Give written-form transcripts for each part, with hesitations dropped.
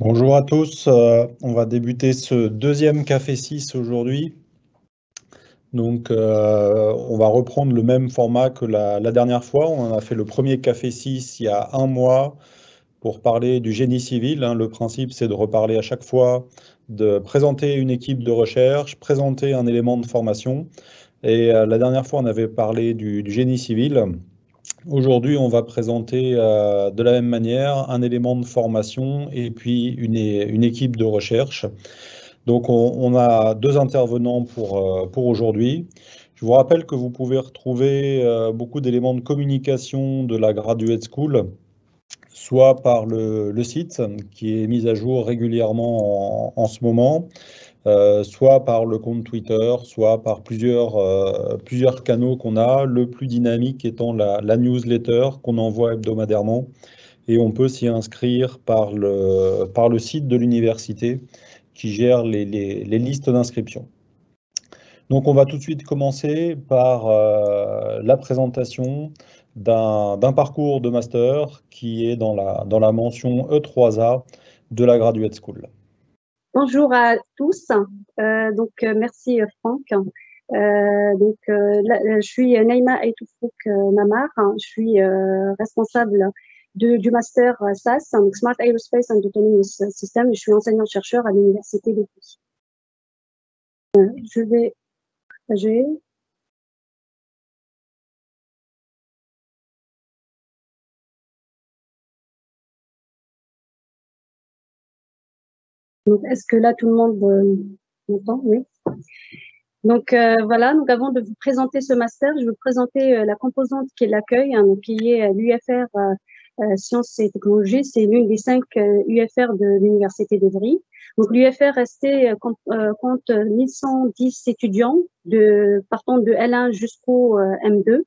Bonjour à tous, on va débuter ce deuxième Café 6 aujourd'hui. Donc on va reprendre le même format que la dernière fois. On a fait le premier Café 6 il y a un mois pour parler du génie civil. Le principe, c'est de reparler à chaque fois, de présenter une équipe de recherche, présenter un élément de formation. Et la dernière fois, on avait parlé du génie civil. Aujourd'hui, on va présenter de la même manière un élément de formation et puis une équipe de recherche. Donc, on a deux intervenants pour aujourd'hui. Je vous rappelle que vous pouvez retrouver beaucoup d'éléments de communication de la Graduate School, soit par le site qui est mis à jour régulièrement en ce moment, soit par le compte Twitter, soit par plusieurs canaux qu'on a, le plus dynamique étant la newsletter qu'on envoie hebdomadairement. Et on peut s'y inscrire par le site de l'université qui gère les listes d'inscription. Donc on va tout de suite commencer par la présentation d'un parcours de master qui est dans la mention E3A de la Graduate School. Bonjour à tous, merci Franck. Je suis Naïma Aïtoufouk Mamar, je suis responsable du master SAS, Smart Aerospace and Autonomous System, je suis enseignant-chercheur à l'Université de Paris. Je vais partager. Donc, est-ce que là, tout le monde m'entend? Oui. Donc, voilà. Donc, avant de vous présenter ce master, je vais vous présenter la composante qui est l'accueil, qui est l'UFR Sciences et Technologies. C'est l'une des 5 UFR de l'Université d'Evry. Donc, l'UFR compte 1110 étudiants partant de L1 jusqu'au M2.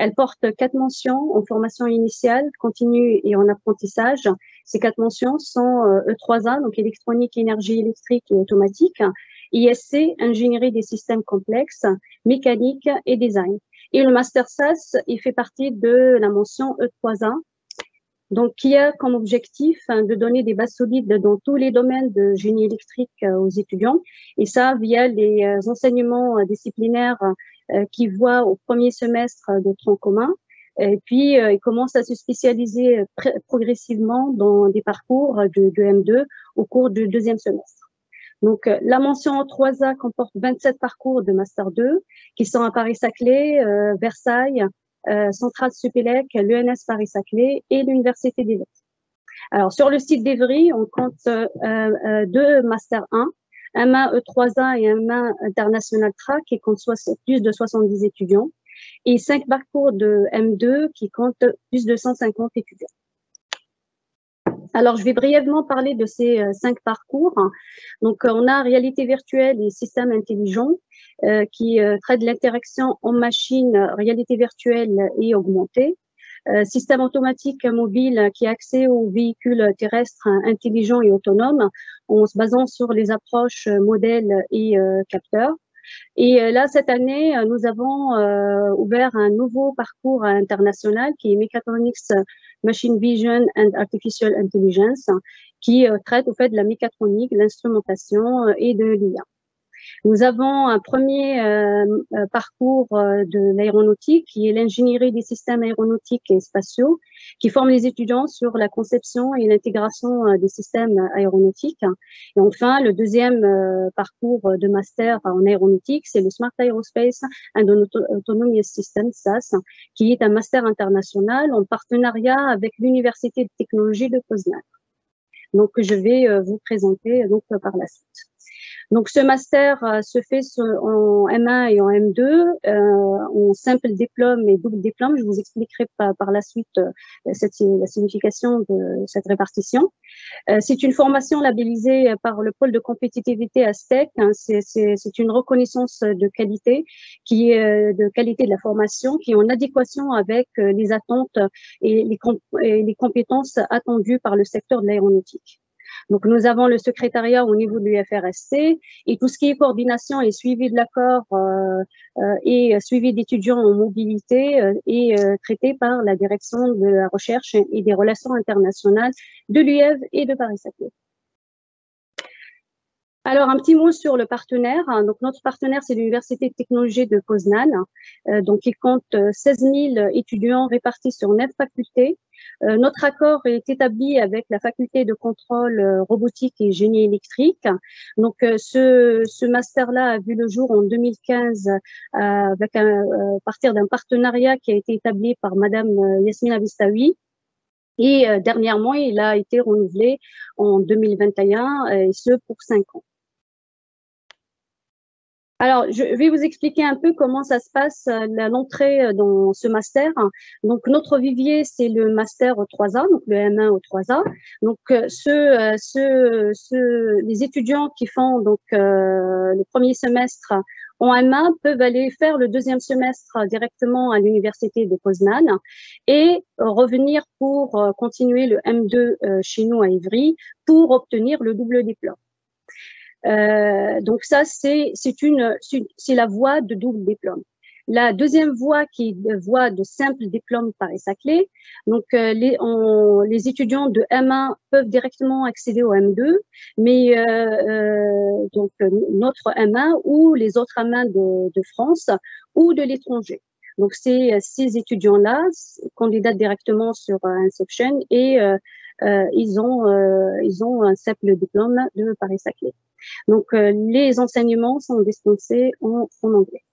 Elle porte 4 mentions en formation initiale, continue et en apprentissage. Ces 4 mentions sont E3A, donc électronique, énergie électrique et automatique, ISC, ingénierie des systèmes complexes, mécanique et design. Et le master SAS, il fait partie de la mention E3A, donc qui a comme objectif de donner des bases solides dans tous les domaines de génie électrique aux étudiants, et ça via les enseignements disciplinaires qui voient au premier semestre de tronc commun. Et puis, ils commencent à se spécialiser progressivement dans des parcours de M2 au cours du deuxième semestre. Donc, la mention 3A comporte 27 parcours de Master 2 qui sont à Paris-Saclay, Versailles, Centrale Supélec, l'ENS Paris-Saclay et l'Université d'Evry. Alors, sur le site d'Evry, on compte 2 Master 1, un MA E3A et un MA International Track qui compte plus de 70 étudiants, et 5 parcours de M2 qui comptent plus de 150 étudiants. Alors, je vais brièvement parler de ces 5 parcours. Donc, on a réalité virtuelle et système intelligent qui traite de l'interaction en machine, réalité virtuelle et augmentée. Système automatique mobile qui a accès aux véhicules terrestres intelligents et autonomes en se basant sur les approches modèles et capteurs. Et là, cette année, nous avons ouvert un nouveau parcours international qui est Mechatronics Machine Vision and Artificial Intelligence, qui traite au fait de la mécatronique, de l'instrumentation et de l'IA. Nous avons un premier parcours de l'aéronautique qui est l'ingénierie des systèmes aéronautiques et spatiaux, qui forme les étudiants sur la conception et l'intégration des systèmes aéronautiques. Et enfin, le deuxième parcours de master en aéronautique, c'est le Smart Aerospace and Autonomous System, SAS, qui est un master international en partenariat avec l'Université de technologie de Poznań. Donc, je vais vous présenter donc par la suite. Donc, ce master se fait en M1 et en M2, en simple diplôme et double diplôme. Je vous expliquerai par la suite la signification de cette répartition. C'est une formation labellisée par le pôle de compétitivité ASTEC. C'est une reconnaissance de qualité de qualité de la formation qui est en adéquation avec les attentes et les compétences attendues par le secteur de l'aéronautique. Donc, nous avons le secrétariat au niveau de l'UFRST et tout ce qui est coordination et suivi de l'accord et suivi d'étudiants en mobilité est traité par la direction de la recherche et des relations internationales de l'UEV et de Paris-Saclay. Alors, un petit mot sur le partenaire. Donc, notre partenaire, c'est l'Université de technologie de Poznań. Donc, il compte 16 000 étudiants répartis sur 9 facultés. Notre accord est établi avec la faculté de contrôle robotique et génie électrique. Donc, ce master-là a vu le jour en 2015 avec à partir d'un partenariat qui a été établi par Madame Yasmina Bistaoui. Et dernièrement, il a été renouvelé en 2021, et ce pour 5 ans. Alors, je vais vous expliquer un peu comment ça se passe l'entrée dans ce master. Donc, notre vivier, c'est le master 3A, donc le M1 au 3A. Donc, les étudiants qui font donc le premier semestre en M1 peuvent aller faire le deuxième semestre directement à l'université de Poznań et revenir pour continuer le M2 chez nous à Ivry pour obtenir le double diplôme. Donc ça, c'est la voie de double diplôme. La deuxième voie qui est voie de simple diplôme Paris-Saclay. Donc les étudiants de M1 peuvent directement accéder au M2, mais donc notre M1 ou les autres M1 de France ou de l'étranger. Donc ces étudiants-là candidatent directement sur Inception et ils ont un simple diplôme de Paris-Saclay. Donc, les enseignements sont dispensés en anglais.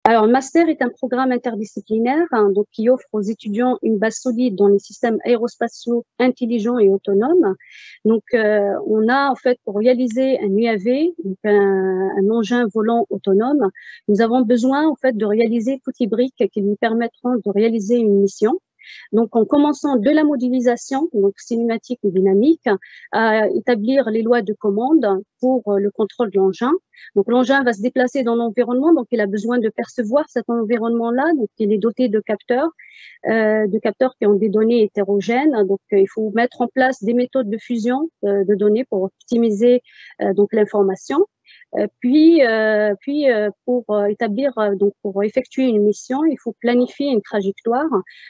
Alors, le master est un programme interdisciplinaire donc, qui offre aux étudiants une base solide dans les systèmes aérospatiaux intelligents et autonomes. Donc, on a en fait pour réaliser un UAV, donc un engin volant autonome, nous avons besoin en fait de réaliser toutes les briques qui nous permettront de réaliser une mission. Donc, en commençant de la modélisation, donc cinématique ou dynamique, à établir les lois de commande pour le contrôle de l'engin. Donc, l'engin va se déplacer dans l'environnement, donc il a besoin de percevoir cet environnement-là. Donc, il est doté de capteurs qui ont des données hétérogènes. Donc, il faut mettre en place des méthodes de fusion de données pour optimiser donc l'information. Puis pour établir, donc pour effectuer une mission, il faut planifier une trajectoire,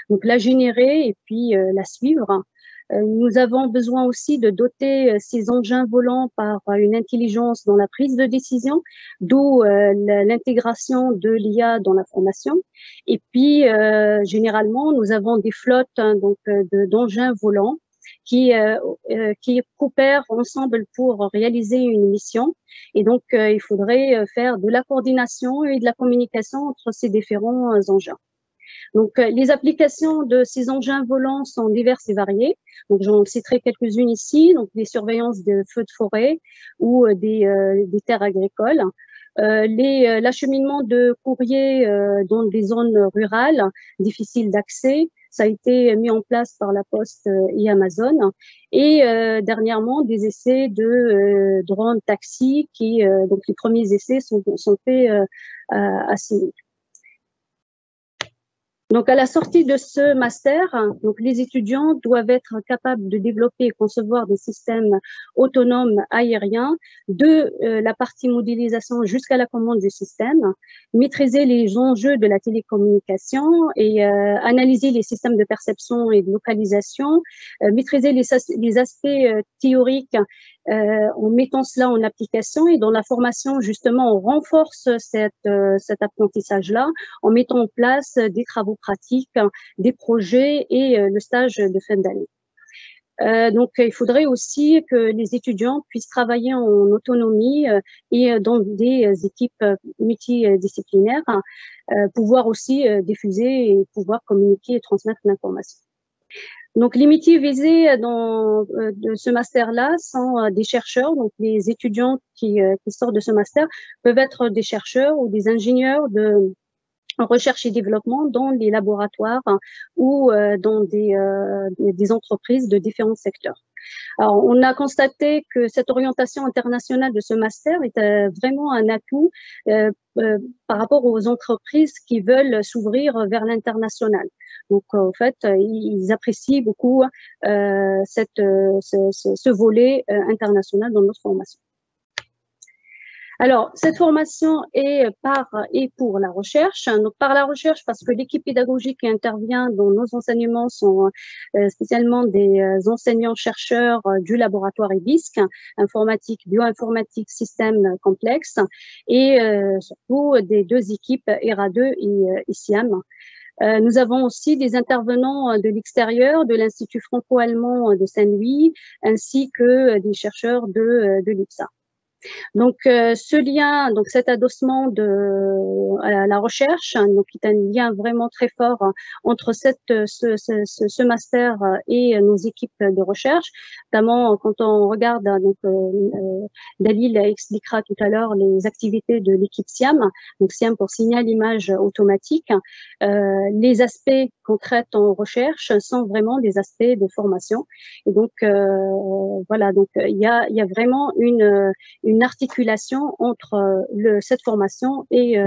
donc la générer et puis la suivre. Nous avons besoin aussi de doter ces engins volants par une intelligence dans la prise de décision, d'où l'intégration de l'IA dans la formation. Et puis, généralement, nous avons des flottes d'engins volants qui coopèrent ensemble pour réaliser une mission. Et donc, il faudrait faire de la coordination et de la communication entre ces différents engins. Donc, les applications de ces engins volants sont diverses et variées. Donc, j'en citerai quelques-unes ici. Donc, des surveillances de feux de forêt ou des terres agricoles. L'acheminement de courrier dans des zones rurales difficiles d'accès, ça a été mis en place par la Poste et Amazon. Et dernièrement, des essais de drones taxi qui, donc les premiers essais sont faits à Séoul. Donc, à la sortie de ce master, donc les étudiants doivent être capables de développer et concevoir des systèmes autonomes aériens de la partie modélisation jusqu'à la commande du système, maîtriser les enjeux de la télécommunication et analyser les systèmes de perception et de localisation, maîtriser les aspects théoriques en mettant cela en application. Et dans la formation, justement, on renforce cet apprentissage-là en mettant en place des travaux pratiques, des projets et le stage de fin d'année. Donc, il faudrait aussi que les étudiants puissent travailler en autonomie et dans des équipes multidisciplinaires, pouvoir aussi diffuser et pouvoir communiquer et transmettre l'information. Donc, les métiers visés de ce master-là sont des chercheurs. Donc, les étudiants qui sortent de ce master peuvent être des chercheurs ou des ingénieurs de recherche et développement dans les laboratoires ou dans des entreprises de différents secteurs. Alors, on a constaté que cette orientation internationale de ce master est vraiment un atout par rapport aux entreprises qui veulent s'ouvrir vers l'international. Donc, en fait, ils apprécient beaucoup ce volet international dans notre formation. Alors, cette formation est par et pour la recherche. Donc, par la recherche, parce que l'équipe pédagogique qui intervient dans nos enseignements sont spécialement des enseignants-chercheurs du laboratoire IBISC, informatique, bioinformatique, système complexe, et surtout des deux équipes ERA2 et ICIAM. Nous avons aussi des intervenants de l'extérieur, de l'Institut franco-allemand de Saint-Louis, ainsi que des chercheurs de l'IPSA. Donc, ce lien, donc cet adossement à la recherche, donc qui est un lien vraiment très fort entre ce master et nos équipes de recherche, notamment quand on regarde, donc Dalil expliquera tout à l'heure les activités de l'équipe SIAM, donc SIAM pour signal image automatique. Les aspects qu'on traite en recherche sont vraiment des aspects de formation. Et donc, voilà, donc il y a vraiment une articulation entre cette formation et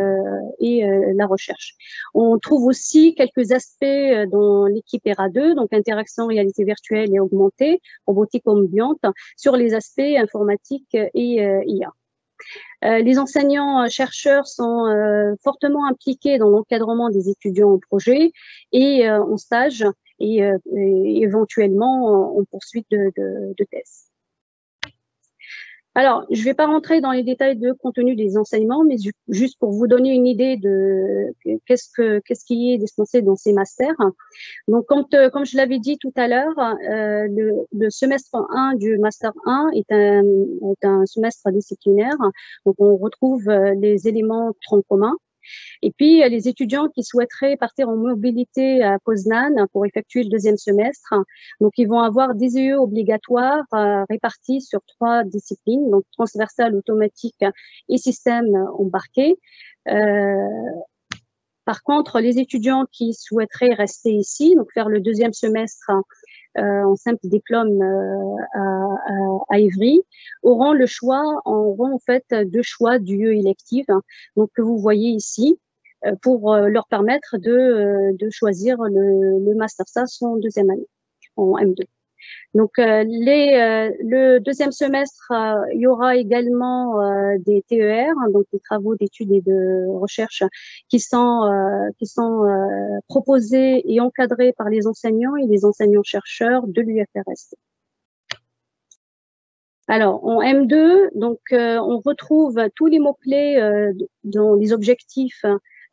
la recherche. On trouve aussi quelques aspects dans l'équipe ERA2, donc interaction, réalité virtuelle et augmentée, robotique ambiante, sur les aspects informatiques et IA. Les enseignants-chercheurs sont fortement impliqués dans l'encadrement des étudiants en projet et en stage et éventuellement en poursuite de thèse. Alors, je ne vais pas rentrer dans les détails de contenu des enseignements, mais juste pour vous donner une idée de qu'est-ce qui est dispensé dans ces masters. Donc, comme je l'avais dit tout à l'heure, le semestre 1 du master 1 est un semestre disciplinaire. Donc, on retrouve les éléments troncs communs. Et puis, les étudiants qui souhaiteraient partir en mobilité à Poznan pour effectuer le deuxième semestre, donc ils vont avoir des EE obligatoires répartis sur 3 disciplines, donc transversale, automatique et système embarqué. Par contre, les étudiants qui souhaiteraient rester ici, donc faire le deuxième semestre en simple diplôme à Ivry, auront en fait 2 choix d'UE électives, donc que vous voyez ici, pour leur permettre de choisir le Master SAS en deuxième année, en M2. Donc, le deuxième semestre, il y aura également des TER, donc des travaux d'études et de recherche qui sont proposés et encadrés par les enseignants et les enseignants-chercheurs de l'UFRST. Alors, en M2, donc, on retrouve tous les mots-clés dans les objectifs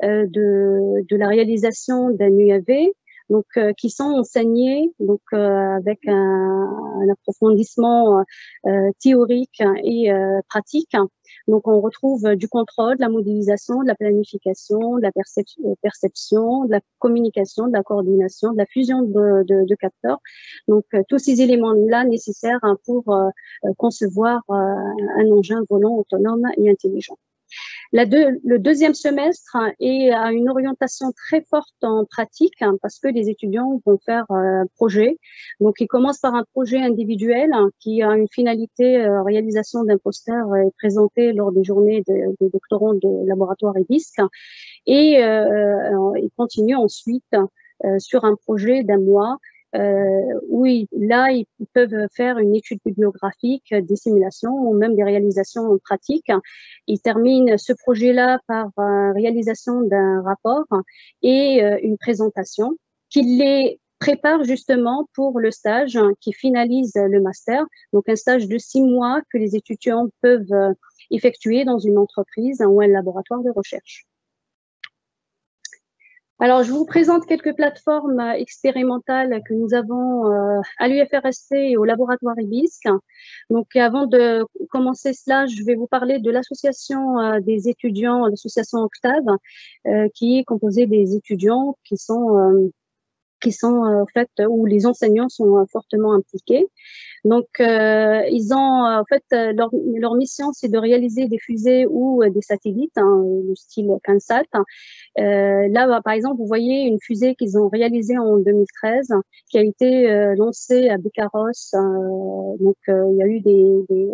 de la réalisation d'un UAV, donc qui sont enseignés donc avec un approfondissement théorique et pratique. Donc on retrouve du contrôle, de la modélisation, de la planification, de la perception, de la communication, de la coordination, de la fusion de capteurs. Donc tous ces éléments-là nécessaires pour concevoir un engin volant autonome et intelligent. Le deuxième semestre a une orientation très forte en pratique parce que les étudiants vont faire un projet. Donc, ils commencent par un projet individuel qui a une finalité réalisation d'un poster présenté lors des journées des doctorants de laboratoire IBISC. Et ils continuent ensuite sur un projet d'1 mois où ils peuvent faire une étude bibliographique, des simulations ou même des réalisations pratiques. Ils terminent ce projet-là par réalisation d'un rapport et une présentation qui les prépare justement pour le stage qui finalise le master. Donc un stage de 6 mois que les étudiants peuvent effectuer dans une entreprise ou un laboratoire de recherche. Alors, je vous présente quelques plateformes expérimentales que nous avons à l'UFRST et au laboratoire IBISC. Donc, avant de commencer cela, je vais vous parler de l'association des étudiants, l'association Octave, qui est composée des étudiants qui sont qui sont en fait où les enseignants sont fortement impliqués. Donc, ils ont en fait leur mission, c'est de réaliser des fusées ou des satellites, du style CANSAT. Là, par exemple, vous voyez une fusée qu'ils ont réalisée en 2013, qui a été lancée à Bikaros. Donc, il y a eu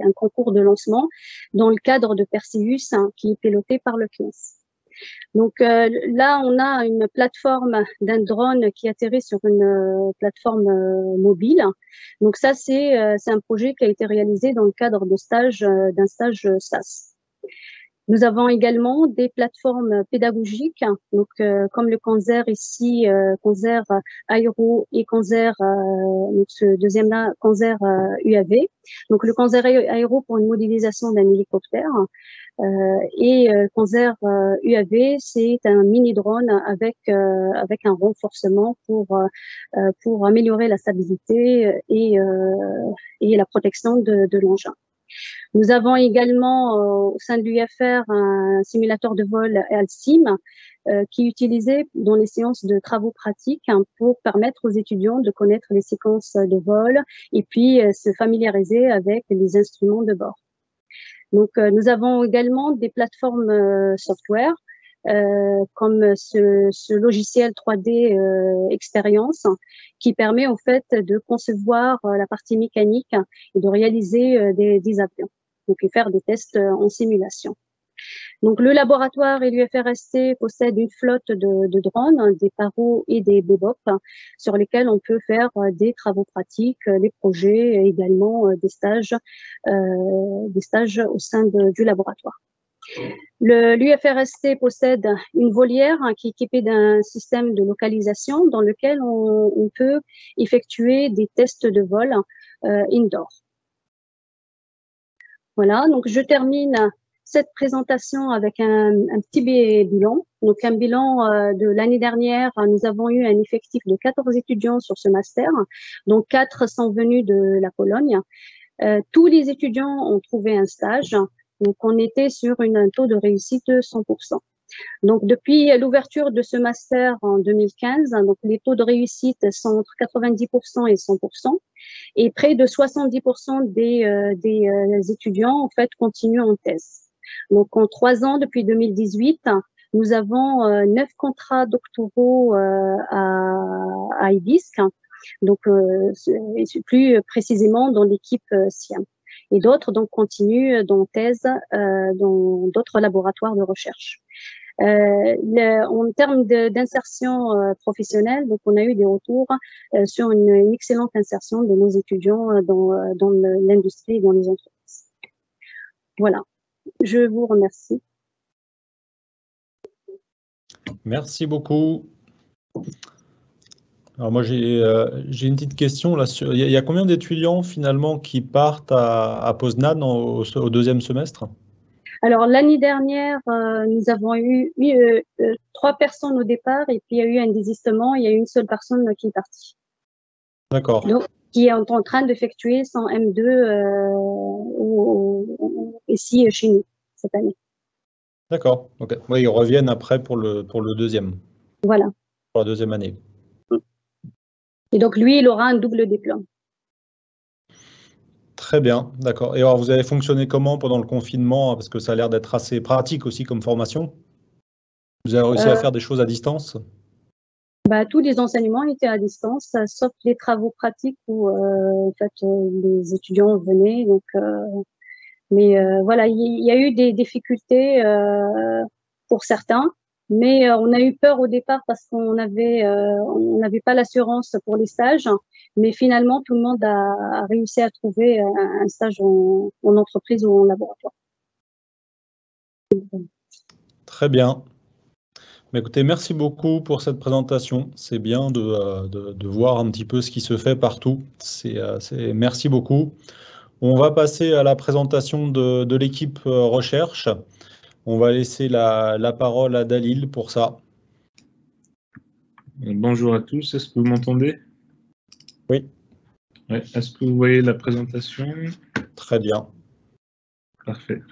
un concours de lancement dans le cadre de Perseus, qui est piloté par le CNES. Donc là, on a une plateforme d'un drone qui atterrit sur une plateforme mobile. Donc ça, c'est un projet qui a été réalisé dans le cadre de d'un stage SAS. Nous avons également des plateformes pédagogiques, donc comme le Canzer ici, Canzer Aéro et Canzer, donc ce deuxième-là, Canzer UAV. Donc le Canzer Aéro pour une modélisation d'un hélicoptère. Et Canzer UAV, c'est un mini-drone avec un renforcement pour améliorer la stabilité et la protection de l'engin. Nous avons également au sein de l'UFR un simulateur de vol ALSIM qui est utilisé dans les séances de travaux pratiques pour permettre aux étudiants de connaître les séquences de vol et puis se familiariser avec les instruments de bord. Donc, nous avons également des plateformes software comme ce logiciel 3D Expérience qui permet en fait de concevoir la partie mécanique et de réaliser des avions, donc et faire des tests en simulation. Donc, le laboratoire et l'UFRST possèdent une flotte de drones, des Paro et des Bebop, sur lesquels on peut faire des travaux pratiques, des projets et également des stages au sein du laboratoire. L'UFRST possède une volière qui est équipée d'un système de localisation dans lequel on peut effectuer des tests de vol indoor. Voilà, donc je termine cette présentation avec un petit bilan. Donc, un bilan de l'année dernière, nous avons eu un effectif de 14 étudiants sur ce master, dont 4 sont venus de la Pologne. Tous les étudiants ont trouvé un stage. Donc, on était sur un taux de réussite de 100%. Donc, depuis l'ouverture de ce master en 2015, donc les taux de réussite sont entre 90% et 100%. Et près de 70% des étudiants, en fait, continuent en thèse. Donc, en 3 ans, depuis 2018, nous avons 9 contrats doctoraux à IBISC, donc plus précisément dans l'équipe SIAM. Et d'autres donc continuent dans thèse dans d'autres laboratoires de recherche. En termes d'insertion professionnelle, donc on a eu des retours sur une excellente insertion de nos étudiants dans l'industrie et dans les entreprises. Voilà. Je vous remercie. Merci beaucoup. Alors moi, j'ai une petite question. Là, il y a combien d'étudiants finalement qui partent à Poznan au deuxième semestre? Alors, l'année dernière, nous avons eu 3 personnes au départ et puis il y a eu un désistement. Il y a eu une seule personne qui est partie. D'accord. Donc, qui est en train d'effectuer son M2 ici chez nous cette année. D'accord. Okay. Oui, ils reviennent après pour le deuxième. Voilà. Pour la deuxième année. Et donc, lui, il aura un double diplôme. Très bien, d'accord. Et alors, vous avez fonctionné comment pendant le confinement? Parce que ça a l'air d'être assez pratique aussi comme formation. Vous avez réussi à faire des choses à distance? Tous les enseignements étaient à distance, sauf les travaux pratiques où en fait, les étudiants venaient. Donc, mais voilà, il y a eu des difficultés pour certains, mais on a eu peur au départ parce on n'avait pas l'assurance pour les stages. Mais finalement, tout le monde a réussi à trouver un stage en entreprise ou en laboratoire. Très bien. Mais écoutez, merci beaucoup pour cette présentation. C'est bien de voir un petit peu ce qui se fait partout. Merci beaucoup. On va passer à la présentation de l'équipe recherche. On va laisser la parole à Dalil pour ça. Bonjour à tous, est-ce que vous m'entendez? Oui. Ouais. Est-ce que vous voyez la présentation? Très bien. Parfait.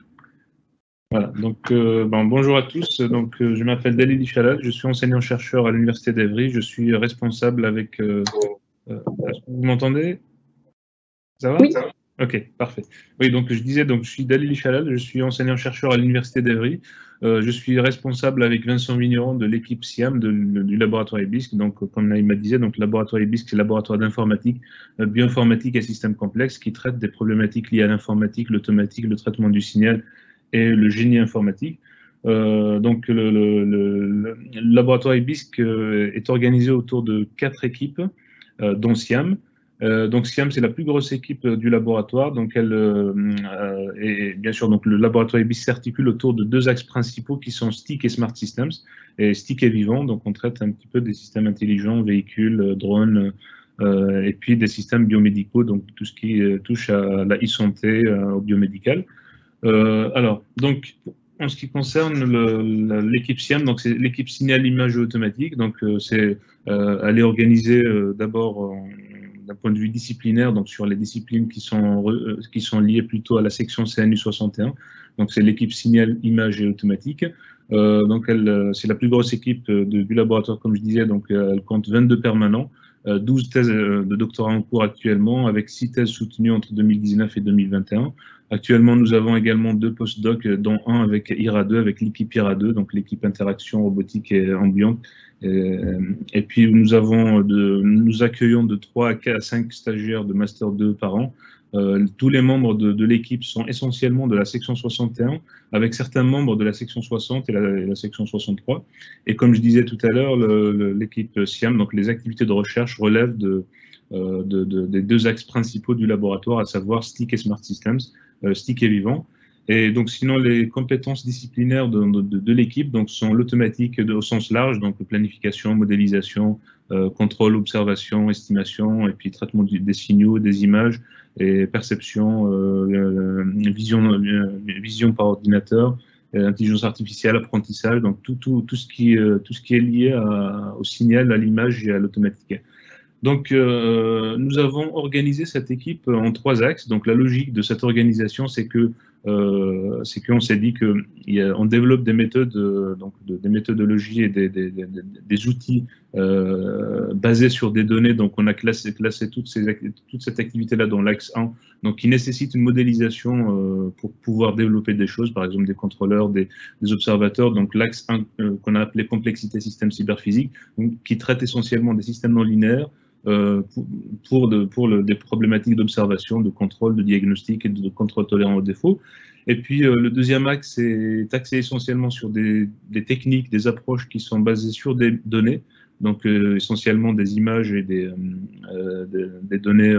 Voilà. Bonjour à tous. Je m'appelle Dalil Chalal, je suis enseignant-chercheur à l'Université d'Evry. Je suis responsable avec... est-ce que vous m'entendez? Ça va? Oui. Ok, parfait. Oui, donc je disais, je suis Dalil Chalal, je suis enseignant-chercheur à l'Université d'Evry. Je suis responsable avec Vincent Vigneron de l'équipe SIAM du laboratoire EBISC. Donc, comme Naïma disait, le laboratoire EBISC, c'est le laboratoire d'informatique, bioinformatique et systèmes complexes qui traite des problématiques liées à l'informatique, l'automatique, le traitement du signal et le génie informatique. Le laboratoire EBISC est organisé autour de 4 équipes, dont SIAM. SIAM, c'est la plus grosse équipe du laboratoire. Et bien sûr, le laboratoire EBISC s'articule autour de 2 axes principaux qui sont STIC et Smart Systems. Et STIC est vivant, donc on traite un petit peu des systèmes intelligents, véhicules, drones, et puis des systèmes biomédicaux, donc tout ce qui touche à la e-santé, au biomédical. En ce qui concerne l'équipe SIAM, c'est l'équipe signal image automatique. Elle est organisée d'abord d'un point de vue disciplinaire, donc sur les disciplines qui sont liées plutôt à la section CNU 61. Donc c'est l'équipe signal image et automatique. C'est la plus grosse équipe du laboratoire, comme je disais. Donc elle compte 22 permanents. 12 thèses de doctorat en cours actuellement, avec 6 thèses soutenues entre 2019 et 2021. Actuellement, nous avons également 2 postdocs, dont un avec IRA2, avec l'équipe IRA2, donc l'équipe interaction robotique et ambiante. Et puis, nous accueillons de 3 à 5 stagiaires de Master 2 par an. Tous les membres de l'équipe sont essentiellement de la section 61, avec certains membres de la section 60 et la section 63. Et comme je disais tout à l'heure, l'équipe SIAM, donc les activités de recherche, relèvent des 2 axes principaux du laboratoire, à savoir STIC et Smart Systems. STIC est vivant. Et donc, sinon, les compétences disciplinaires de l'équipe sont l'automatique au sens large, donc planification, modélisation, contrôle, observation, estimation, et puis traitement des signaux, des images, et perception, vision par ordinateur, intelligence artificielle, apprentissage, donc tout ce qui est lié au signal, à l'image et à l'automatique. Donc, nous avons organisé cette équipe en 3 axes. Donc, la logique de cette organisation, c'est qu'on s'est dit qu'on développe des méthodes, des méthodologies et des outils basés sur des données. Donc, on a classé toute cette activité-là dans l'axe 1, donc qui nécessite une modélisation pour pouvoir développer des choses, par exemple des contrôleurs, des observateurs. Donc, l'axe 1 qu'on a appelé complexité système cyberphysique, qui traite essentiellement des systèmes non linéaires, pour des problématiques d'observation, de contrôle, de diagnostic et de contrôle tolérant aux défauts. Et puis le deuxième axe est axé essentiellement sur des techniques, des approches qui sont basées sur des données, donc essentiellement des images et des données,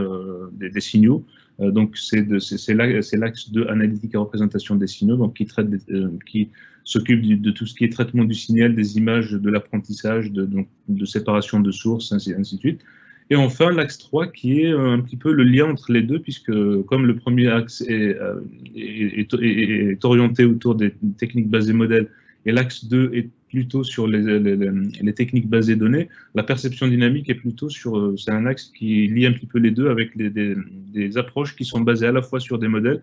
des signaux. Donc c'est l'axe de analytique et représentation des signaux, donc qui s'occupe de tout ce qui est traitement du signal, des images, de l'apprentissage, de séparation de sources, ainsi de suite. Et enfin, l'axe 3, qui est un petit peu le lien entre les deux, puisque comme le premier axe est orienté autour des techniques basées modèles, et l'axe 2 est plutôt sur les techniques basées données, la perception dynamique est plutôt c'est un axe qui lie un petit peu les deux, avec des approches qui sont basées à la fois sur des modèles,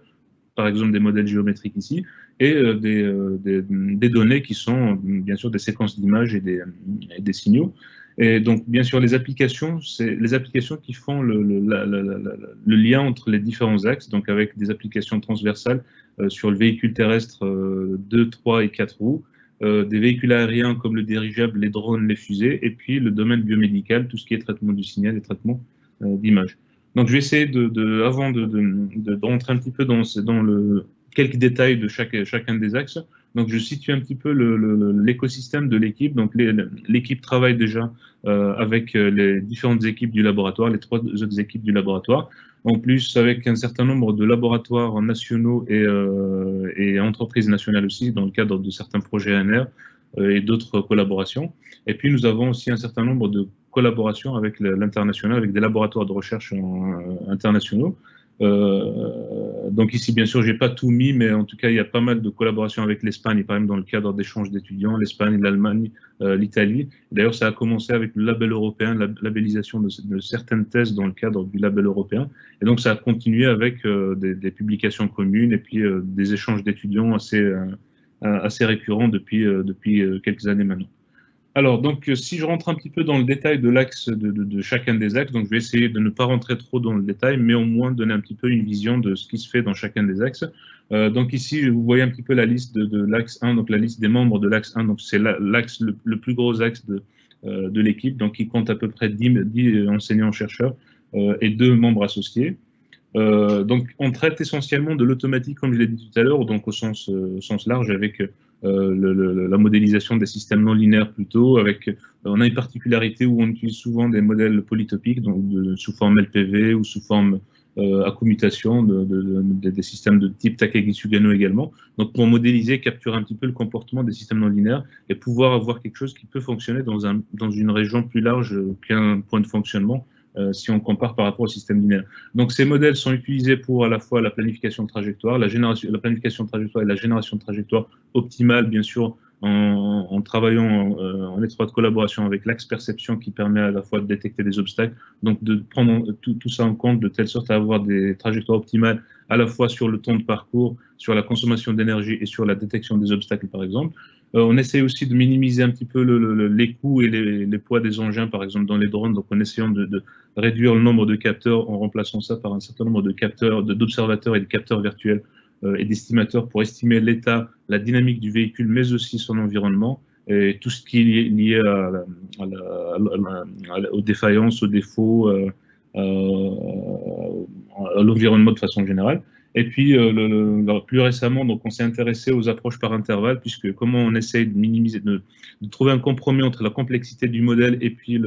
par exemple des modèles géométriques ici, et des données qui sont bien sûr des séquences d'images et des signaux. Et donc, bien sûr, les applications qui font le lien entre les différents axes, donc avec des applications transversales sur le véhicule terrestre 2, 3 et 4 roues, des véhicules aériens comme le dirigeable, les drones, les fusées, et puis le domaine biomédical, tout ce qui est traitement du signal et traitement d'images. Donc, je vais essayer avant de rentrer un petit peu dans quelques détails de chacun des axes. Donc, je situe un petit peu l'écosystème de l'équipe. Donc, l'équipe travaille déjà avec les différentes équipes du laboratoire, les 3 autres équipes du laboratoire. En plus, avec un certain nombre de laboratoires nationaux et entreprises nationales aussi, dans le cadre de certains projets ANR et d'autres collaborations. Et puis, nous avons aussi un certain nombre de collaborations avec l'international, avec des laboratoires de recherche internationaux. Donc ici, bien sûr, je n'ai pas tout mis, mais en tout cas, il y a pas mal de collaborations avec l'Espagne, par exemple dans le cadre d'échanges d'étudiants, l'Espagne, l'Allemagne, l'Italie. D'ailleurs, ça a commencé avec le label européen, la labellisation de certaines thèses dans le cadre du label européen. Et donc, ça a continué avec des publications communes et puis des échanges d'étudiants assez récurrent depuis quelques années maintenant. Alors, donc, si je rentre un petit peu dans le détail de l'axe de chacun des axes, donc je vais essayer de ne pas rentrer trop dans le détail, mais au moins donner un petit peu une vision de ce qui se fait dans chacun des axes. Donc ici, vous voyez un petit peu la liste de l'axe 1, donc la liste des membres de l'axe 1, donc c'est l'axe le plus gros axe de l'équipe, donc qui compte à peu près 10 enseignants-chercheurs et 2 membres associés. Donc, on traite essentiellement de l'automatique, comme je l'ai dit tout à l'heure, donc au sens large, avec la modélisation des systèmes non linéaires plutôt. On a une particularité où on utilise souvent des modèles polytopiques, donc sous forme LPV ou sous forme à commutation, des systèmes de type Takagi-Sugano également. Donc, pour modéliser, capturer un petit peu le comportement des systèmes non linéaires et pouvoir avoir quelque chose qui peut fonctionner dans une région plus large qu'un point de fonctionnement. Si on compare par rapport au système linéaire. Donc, ces modèles sont utilisés pour à la fois la planification de trajectoire, la planification de trajectoire et la génération de trajectoire optimale, bien sûr, en travaillant en étroite collaboration avec l'axe perception qui permet à la fois de détecter des obstacles, donc de prendre tout ça en compte de telle sorte à avoir des trajectoires optimales à la fois sur le temps de parcours, sur la consommation d'énergie et sur la détection des obstacles, par exemple. On essaie aussi de minimiser un petit peu les coûts et les poids des engins, par exemple, dans les drones, donc en essayant de réduire le nombre de capteurs en remplaçant ça par un certain nombre de capteurs, d'observateurs et de capteurs virtuels et d'estimateurs pour estimer l'état, la dynamique du véhicule, mais aussi son environnement et tout ce qui est lié aux défaillances, aux défauts, à l'environnement de façon générale. Et puis, plus récemment, donc, on s'est intéressé aux approches par intervalle, puisque comment on essaye de minimiser, de trouver un compromis entre la complexité du modèle et puis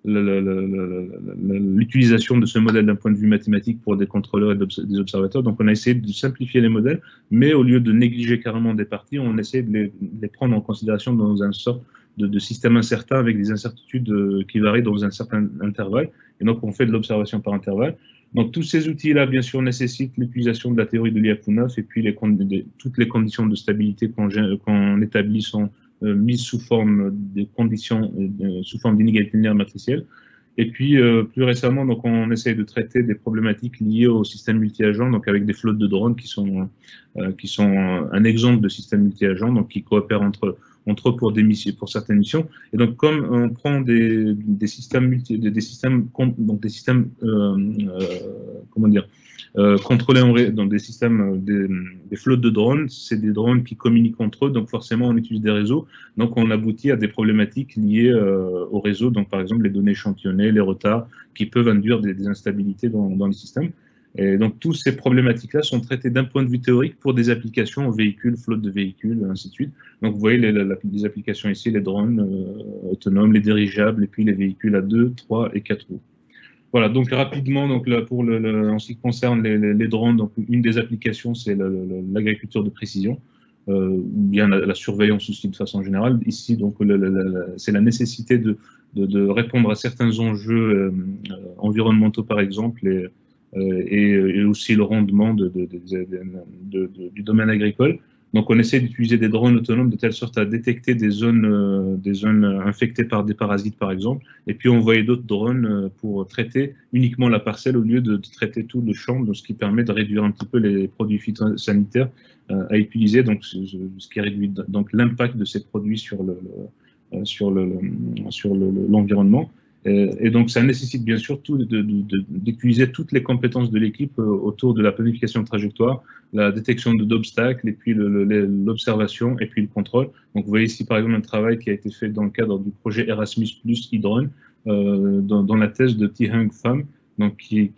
l'utilisation de ce modèle d'un point de vue mathématique pour des contrôleurs et des observateurs. Donc, on a essayé de simplifier les modèles, mais au lieu de négliger carrément des parties, on essaie de les prendre en considération dans un sort de système incertain avec des incertitudes qui varient dans un certain intervalle. Et donc, on fait de l'observation par intervalle. Donc, tous ces outils-là, bien sûr, nécessitent l'utilisation de la théorie de Lyapunov et puis toutes les conditions de stabilité qu'on établit sont mises sous forme de conditions, sous forme d'inégalité linéaire matricielle. Et puis, plus récemment, donc, on essaye de traiter des problématiques liées au système multi-agent, donc avec des flottes de drones qui sont un exemple de système multi-agent, donc qui coopèrent entre eux pour certaines missions. Et donc, comme on prend des systèmes contrôlés dans des systèmes, des flottes de drones, c'est des drones qui communiquent entre eux, donc forcément on utilise des réseaux, donc on aboutit à des problématiques liées au réseau, donc par exemple les données échantillonnées, les retards, qui peuvent induire des instabilités dans les systèmes. Et donc, toutes ces problématiques-là sont traitées d'un point de vue théorique pour des applications aux véhicules, flottes de véhicules, ainsi de suite. Donc, vous voyez les applications ici, les drones autonomes, les dirigeables, et puis les véhicules à 2, 3 et 4 roues. Voilà, donc rapidement, donc là, en ce qui concerne les drones, donc une des applications, c'est l'agriculture de précision, ou bien la surveillance aussi de façon générale. Ici, donc, c'est la nécessité de répondre à certains enjeux environnementaux, par exemple, et aussi le rendement du domaine agricole. Donc, on essaie d'utiliser des drones autonomes de telle sorte à détecter des zones infectées par des parasites, par exemple, et puis envoyer d'autres drones pour traiter uniquement la parcelle au lieu de traiter tout le champ, ce qui permet de réduire un petit peu les produits phytosanitaires à utiliser, donc ce qui réduit donc l'impact de ces produits sur l'environnement. Et donc, ça nécessite bien sûr d'utiliser toutes les compétences de l'équipe autour de la planification de trajectoire, la détection d'obstacles, et puis l'observation, et puis le contrôle. Donc, vous voyez ici, par exemple, un travail qui a été fait dans le cadre du projet Erasmus Plus e-drone, dans la thèse de Thi-Hung Pham, donc qui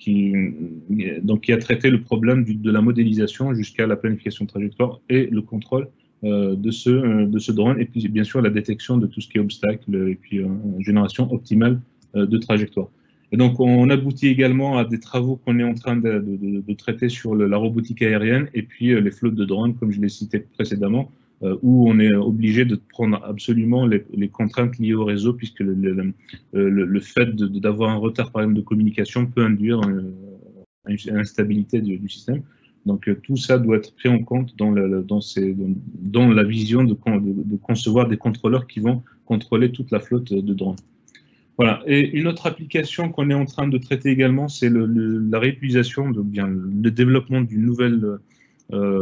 a traité le problème de la modélisation jusqu'à la planification de trajectoire et le contrôle de ce drone, et puis bien sûr la détection de tout ce qui est obstacle, et puis une génération optimale de trajectoire. Et donc on aboutit également à des travaux qu'on est en train de traiter sur la robotique aérienne et puis les flottes de drones, comme je l'ai cité précédemment, où on est obligé de prendre absolument les contraintes liées au réseau, puisque le fait d'avoir un retard par exemple de communication peut induire une instabilité du système. Donc tout ça doit être pris en compte dans la vision de concevoir des contrôleurs qui vont contrôler toute la flotte de drones. Voilà. Et une autre application qu'on est en train de traiter également, c'est la réutilisation, le développement d'une nouvelle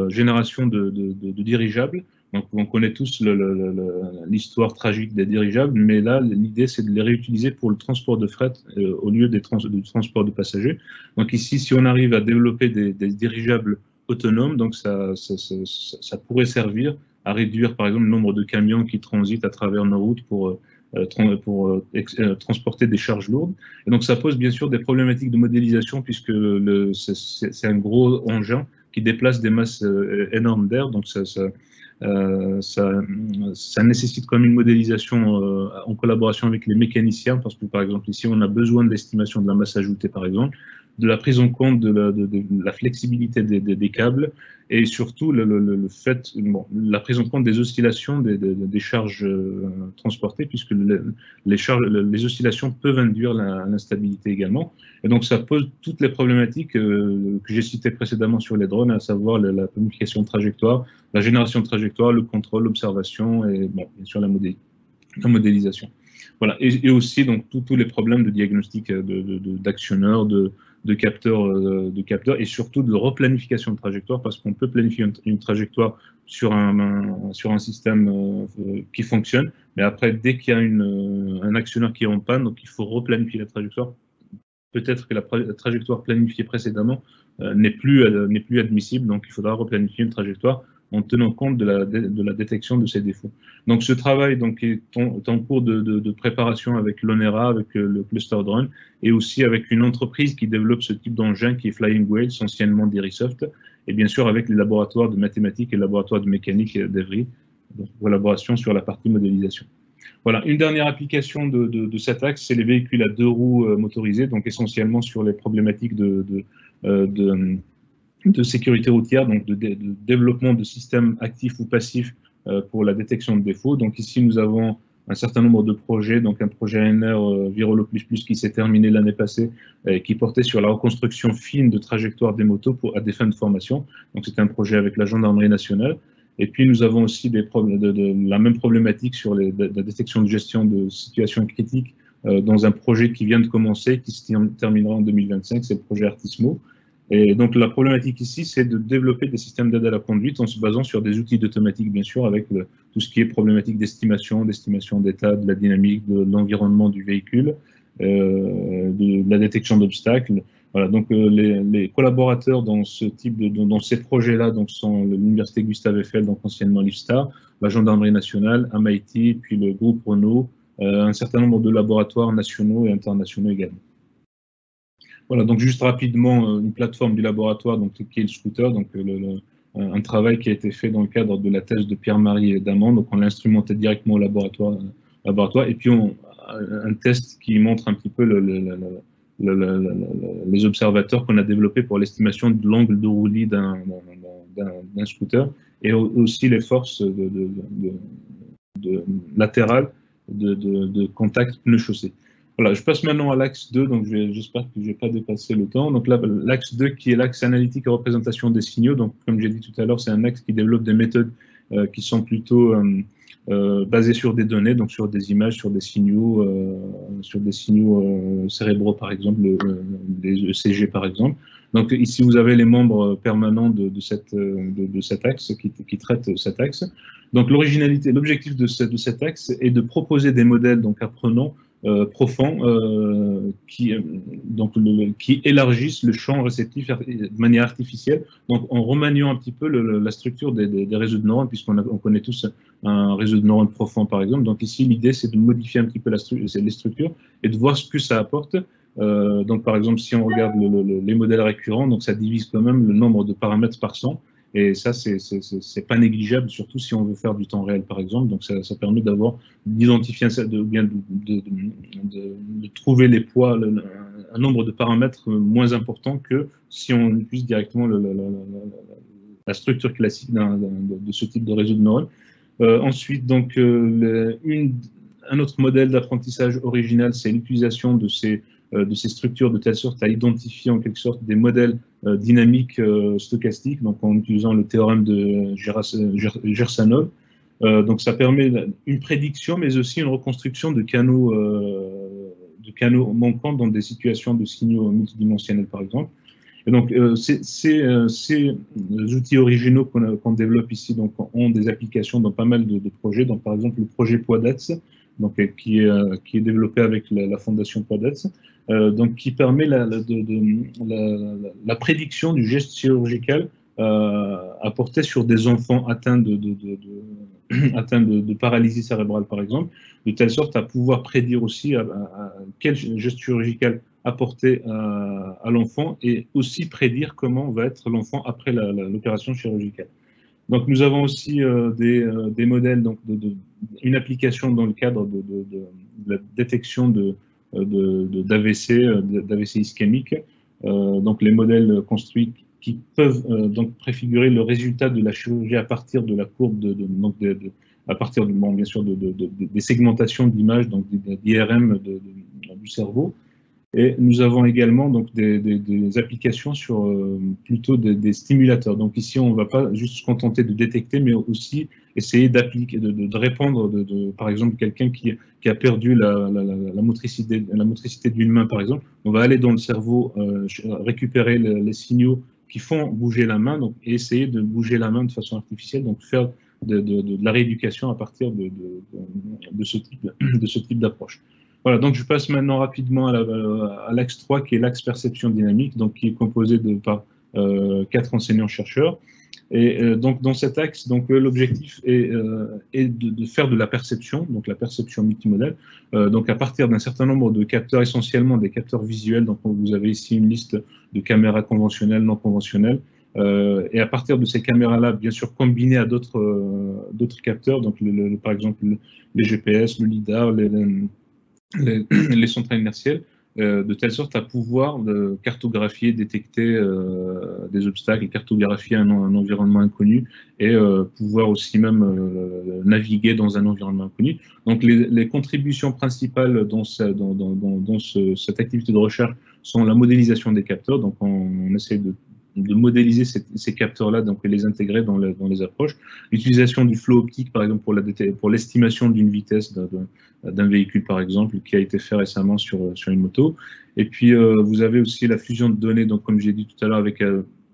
génération de dirigeables. Donc, on connaît tous l'histoire tragique des dirigeables, mais là, l'idée, c'est de les réutiliser pour le transport de fret au lieu du transport de passagers. Donc ici, si on arrive à développer des dirigeables autonomes, donc ça pourrait servir à réduire, par exemple, le nombre de camions qui transitent à travers nos routes pour transporter des charges lourdes. Et donc, ça pose bien sûr des problématiques de modélisation, puisque c'est un gros engin qui déplace des masses énormes d'air. Donc, ça nécessite quand même une modélisation en collaboration avec les mécaniciens, parce que par exemple ici on a besoin de l'estimation de la masse ajoutée par exemple, de la prise en compte de la flexibilité des câbles et surtout le fait, la prise en compte des oscillations des charges transportées, puisque les oscillations peuvent induire l'instabilité également. Et donc ça pose toutes les problématiques que j'ai citées précédemment sur les drones, à savoir la planification de trajectoire, la génération de trajectoire, le contrôle, l'observation et bien sûr la modélisation. Voilà. Et aussi donc tous les problèmes de diagnostic d'actionneurs, de capteurs et surtout de replanification de trajectoire, parce qu'on peut planifier une trajectoire sur un système qui fonctionne, mais après, dès qu'il y a un actionneur qui est en panne, donc il faut replanifier la trajectoire. Peut-être que la trajectoire planifiée précédemment n'est plus admissible, donc il faudra replanifier une trajectoire en tenant compte de la détection de ces défauts. Donc ce travail donc, est en cours de préparation avec l'ONERA, avec le Cluster Drone, et aussi avec une entreprise qui développe ce type d'engin qui est Flying Whales, anciennement Derisoft, et bien sûr avec les laboratoires de mathématiques et les laboratoires de mécanique d'Evry, donc collaboration sur la partie modélisation. Voilà, une dernière application de cet axe, c'est les véhicules à 2 roues motorisés, donc essentiellement sur les problématiques de sécurité routière, donc de développement de systèmes actifs ou passifs pour la détection de défauts. Donc ici, nous avons un certain nombre de projets, donc un projet ANR Virolo++ qui s'est terminé l'année passée, qui portait sur la reconstruction fine de trajectoires des motos à des fins de formation. Donc c'est un projet avec la Gendarmerie nationale. Et puis nous avons aussi la même problématique sur la détection de gestion de situations critiques dans un projet qui vient de commencer, qui se terminera en 2025, c'est le projet Artismo. Et donc la problématique ici, c'est de développer des systèmes d'aide à la conduite en se basant sur des outils d'automatique, bien sûr, avec tout ce qui est problématique d'estimation d'état, de la dynamique, de l'environnement du véhicule, de la détection d'obstacles. Voilà, donc les collaborateurs dans ce type dans ces projets-là donc sont l'université Gustave Eiffel, donc anciennement l'IFSTAR, la Gendarmerie nationale, MIT, puis le groupe Renault, un certain nombre de laboratoires nationaux et internationaux également. Voilà, donc juste rapidement, une plateforme du laboratoire, donc qui est le scooter, donc un travail qui a été fait dans le cadre de la thèse de Pierre-Marie Damand, donc on l'a instrumenté directement au laboratoire, et puis un test qui montre un petit peu les observateurs qu'on a développés pour l'estimation de l'angle de roulis d'un scooter, et aussi les forces latérales de contact pneu-chaussée. Voilà, je passe maintenant à l'axe 2, donc j'espère que je ne vais pas dépasser le temps. Donc là, l'axe 2 qui est l'axe analytique et représentation des signaux. Donc comme j'ai dit tout à l'heure, c'est un axe qui développe des méthodes qui sont plutôt basées sur des données, donc sur des images, sur des signaux cérébraux par exemple, des ECG par exemple. Donc ici vous avez les membres permanents de cet axe qui traitent cet axe. Donc l'objectif de cet axe est de proposer des modèles donc apprenants profonds qui élargissent le champ réceptif de manière artificielle, donc en remaniant un petit peu la structure des réseaux de neurones, puisqu'on connaît tous un réseau de neurones profond par exemple. Donc ici l'idée c'est de modifier un petit peu les structures et de voir ce que ça apporte. Donc par exemple si on regarde les modèles récurrents, donc ça divise quand même le nombre de paramètres par 100. Et ça, c'est pas négligeable, surtout si on veut faire du temps réel, par exemple. Donc, ça permet d'identifier, de trouver les poids, un nombre de paramètres moins important que si on utilise directement la structure classique de ce type de réseau de neurones. Ensuite, donc, un autre modèle d'apprentissage original, c'est l'utilisation de ces structures de telle sorte à identifier en quelque sorte des modèles dynamiques stochastiques, donc en utilisant le théorème de Gersanov. Donc ça permet une prédiction, mais aussi une reconstruction de canaux manquants dans des situations de signaux multidimensionnels, par exemple. Et donc, ces outils originaux qu'on développe ici donc, ont des applications dans pas mal de projets. Donc, par exemple, le projet Poidets, donc, qui est développé avec la fondation Poidets, donc, qui permet la prédiction du geste chirurgical apporté sur des enfants atteints de paralysie cérébrale, par exemple, de telle sorte à pouvoir prédire aussi quel geste chirurgical apporter à l'enfant et aussi prédire comment va être l'enfant après l'opération chirurgicale. Donc nous avons aussi des modèles, donc une application dans le cadre de la détection d'AVC, d'AVC ischémique. Donc les modèles construits qui peuvent donc préfigurer le résultat de la chirurgie à partir de la courbe à partir bien sûr des segmentations d'images, donc d'IRM du cerveau. Et nous avons également donc, des applications sur plutôt des stimulateurs. Donc ici, on ne va pas juste se contenter de détecter, mais aussi essayer d'appliquer, de répondre, par exemple, quelqu'un qui a perdu la motricité d'une main, par exemple. On va aller dans le cerveau, récupérer les signaux qui font bouger la main, donc, et essayer de bouger la main de façon artificielle, donc faire de la rééducation à partir de ce type d'approche. Voilà, donc je passe maintenant rapidement à l'axe 3, qui est l'axe perception dynamique, donc qui est composé par 4 enseignants-chercheurs. Et donc dans cet axe, l'objectif est de faire de la perception, donc la perception multimodale, donc à partir d'un certain nombre de capteurs, essentiellement des capteurs visuels. Donc vous avez ici une liste de caméras conventionnelles, non conventionnelles, et à partir de ces caméras-là, bien sûr combinées à d'autres capteurs, donc par exemple les GPS, le LIDAR, les centrales inertielles, de telle sorte à pouvoir cartographier, détecter des obstacles, cartographier un environnement inconnu et pouvoir aussi même naviguer dans un environnement inconnu. Donc les contributions principales dans cette activité de recherche sont la modélisation des capteurs. Donc on essaie de modéliser ces capteurs-là, donc et les intégrer dans les approches. L'utilisation du flot optique, par exemple, pour l'estimation d'une vitesse d'un véhicule, par exemple, qui a été fait récemment sur une moto. Et puis, vous avez aussi la fusion de données, donc comme j'ai dit tout à l'heure, avec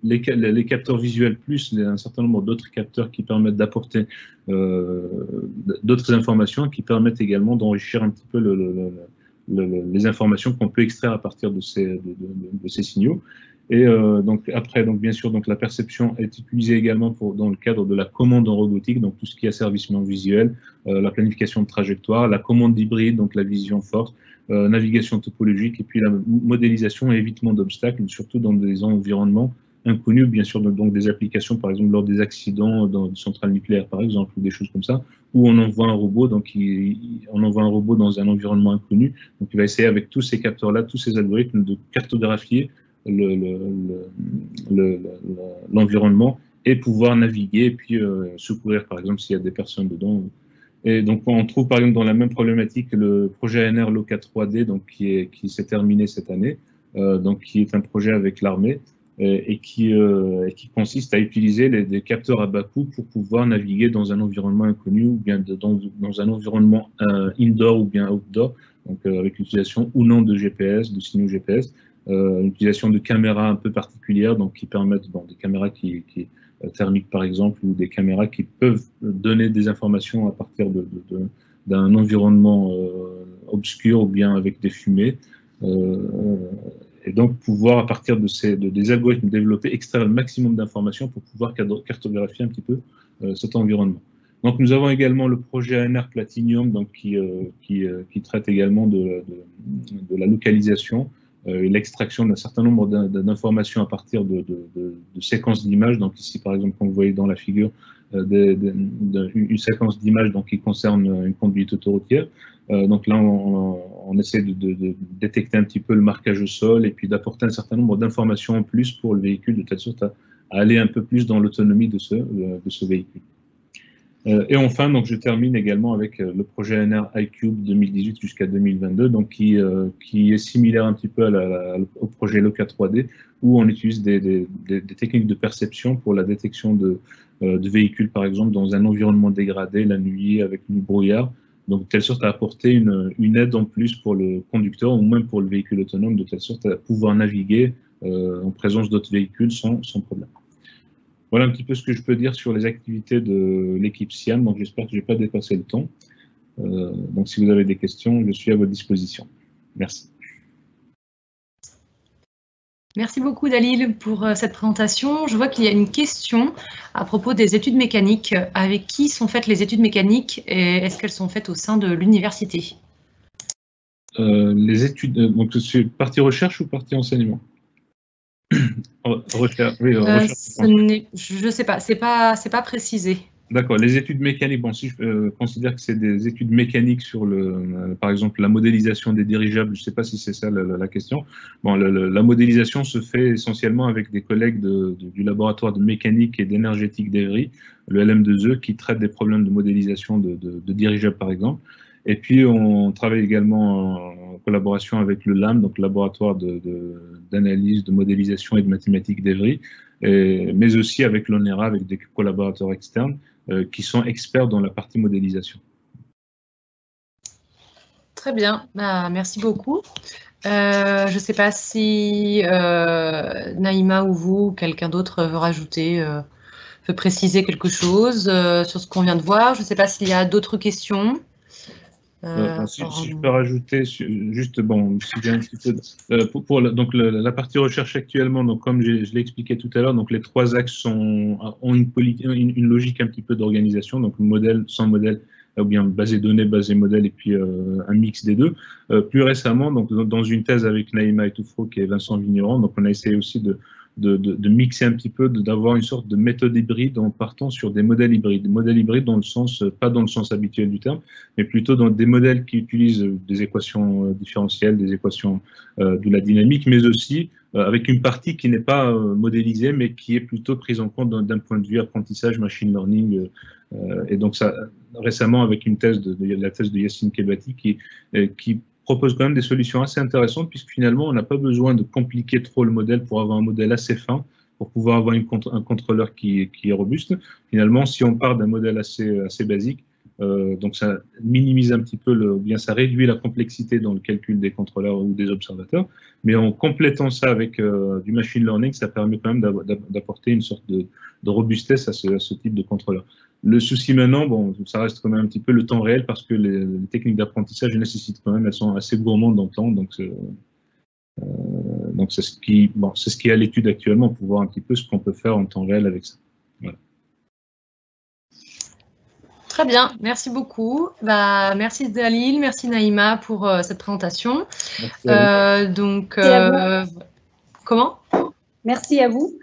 les capteurs visuels plus un certain nombre d'autres capteurs qui permettent d'apporter d'autres informations, qui permettent également d'enrichir un petit peu les informations qu'on peut extraire à partir de ces signaux. Et donc après, bien sûr, la perception est utilisée également dans le cadre de la commande en robotique, donc tout ce qui est asservissement visuel, la planification de trajectoire, la commande hybride, donc la vision forte, navigation topologique, et puis la modélisation et évitement d'obstacles, surtout dans des environnements inconnus, bien sûr, donc des applications, par exemple, lors des accidents dans des centrales nucléaires, par exemple, ou des choses comme ça, où on envoie un robot, on envoie un robot dans un environnement inconnu, donc il va essayer avec tous ces capteurs-là, tous ces algorithmes de cartographier l'environnement et pouvoir naviguer et puis secourir, par exemple, s'il y a des personnes dedans. Et donc, on trouve, par exemple, dans la même problématique, le projet ANR LOCA 3D, donc, qui s'est terminé cette année, donc, qui est un projet avec l'armée et qui consiste à utiliser des capteurs à bas coût pour pouvoir naviguer dans un environnement inconnu ou bien dans un environnement indoor ou bien outdoor, donc avec l'utilisation ou non de GPS, de signaux GPS, utilisation de caméras un peu particulières, donc qui permettent, des caméras thermiques par exemple, ou des caméras qui peuvent donner des informations à partir d'un environnement obscur ou bien avec des fumées, et donc pouvoir à partir des algorithmes développés extraire le maximum d'informations pour pouvoir cartographier un petit peu cet environnement. Donc nous avons également le projet ANR Platinum, donc qui traite également de la localisation et l'extraction d'un certain nombre d'informations à partir de séquences d'images. Donc ici, par exemple, comme vous voyez dans la figure, une séquence d'images qui concerne une conduite autoroutière. Donc là, on essaie de détecter un petit peu le marquage au sol et puis d'apporter un certain nombre d'informations en plus pour le véhicule, de telle sorte à aller un peu plus dans l'autonomie de ce véhicule. Et enfin, donc, je termine également avec le projet ANR iCube 2018 jusqu'à 2022, donc, qui est similaire un petit peu au projet LOCA 3D, où on utilise des techniques de perception pour la détection de véhicules, par exemple, dans un environnement dégradé, la nuit, avec du brouillard, donc de telle sorte à apporter une aide en plus pour le conducteur ou même pour le véhicule autonome, de telle sorte à pouvoir naviguer en présence d'autres véhicules sans problème. Voilà un petit peu ce que je peux dire sur les activités de l'équipe SIAM. Donc j'espère que je n'ai pas dépassé le temps. Donc si vous avez des questions, je suis à votre disposition. Merci. Merci beaucoup Dalil pour cette présentation. Je vois qu'il y a une question à propos des études mécaniques. Avec qui sont faites les études mécaniques et est-ce qu'elles sont faites au sein de l'université? Les études, donc c'est partie recherche ou partie enseignement? Recherche, oui, recherche. Je ne sais pas, c'est pas précisé. D'accord, les études mécaniques, bon, si je considère que c'est des études mécaniques sur, par exemple, la modélisation des dirigeables, je ne sais pas si c'est ça la question. Bon, la modélisation se fait essentiellement avec des collègues du laboratoire de mécanique et d'énergétique d'Evry, le LM2E, qui traite des problèmes de modélisation de dirigeables, par exemple. Et puis, on travaille également en collaboration avec le LAM, donc le laboratoire d'analyse, de modélisation et de mathématiques d'Evry, mais aussi avec l'ONERA, avec des collaborateurs externes qui sont experts dans la partie modélisation. Très bien, merci beaucoup. Je ne sais pas si Naïma ou vous, quelqu'un d'autre veut rajouter, veut préciser quelque chose sur ce qu'on vient de voir. Je ne sais pas s'il y a d'autres questions. Si je peux rajouter, juste, bon, si j'ai un petit peu, donc la partie recherche actuellement, donc comme je l'ai expliqué tout à l'heure, donc les trois axes ont une logique un petit peu d'organisation, donc modèle, sans modèle, ou bien basé données, basé modèle, et puis un mix des deux. Plus récemment, donc dans une thèse avec Naïma Etoufro, qui est Vincent Vigneron, donc on a essayé aussi de mixer un petit peu, d'avoir une sorte de méthode hybride en partant sur des modèles hybrides. Modèles hybrides dans le sens, pas dans le sens habituel du terme, mais plutôt dans des modèles qui utilisent des équations différentielles, des équations de la dynamique, mais aussi avec une partie qui n'est pas modélisée, mais qui est plutôt prise en compte d'un point de vue apprentissage, machine learning. Et donc ça, récemment, avec une thèse la thèse de Yassine Kebati, qui propose quand même des solutions assez intéressantes, puisque finalement, on n'a pas besoin de compliquer trop le modèle pour avoir un modèle assez fin, pour pouvoir avoir un contrôleur qui est robuste. Finalement, si on part d'un modèle assez basique, donc ça minimise un petit peu, ou bien ça réduit la complexité dans le calcul des contrôleurs ou des observateurs, mais en complétant ça avec du machine learning, ça permet quand même d'apporter une sorte de robustesse à ce type de contrôleur. Le souci maintenant, bon, ça reste quand même un petit peu le temps réel parce que les techniques d'apprentissage nécessitent quand même, elles sont assez gourmandes dans le temps, donc c'est ce qui est à l'étude actuellement pour voir un petit peu ce qu'on peut faire en temps réel avec ça. Voilà. Très bien, merci beaucoup. Merci Dalil, merci Naïma pour cette présentation. Merci à vous. Comment? Merci à vous.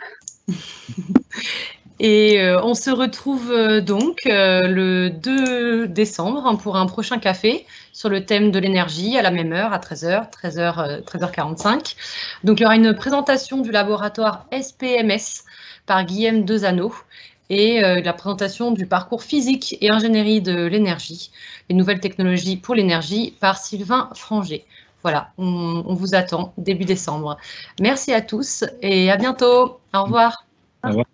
Et on se retrouve donc le 2 décembre pour un prochain café sur le thème de l'énergie à la même heure, à 13h45. Donc il y aura une présentation du laboratoire SPMS par Guillaume Dezano et la présentation du parcours physique et ingénierie de l'énergie, les nouvelles technologies pour l'énergie par Sylvain Franger. Voilà, on vous attend début décembre. Merci à tous et à bientôt. Au revoir. Au revoir.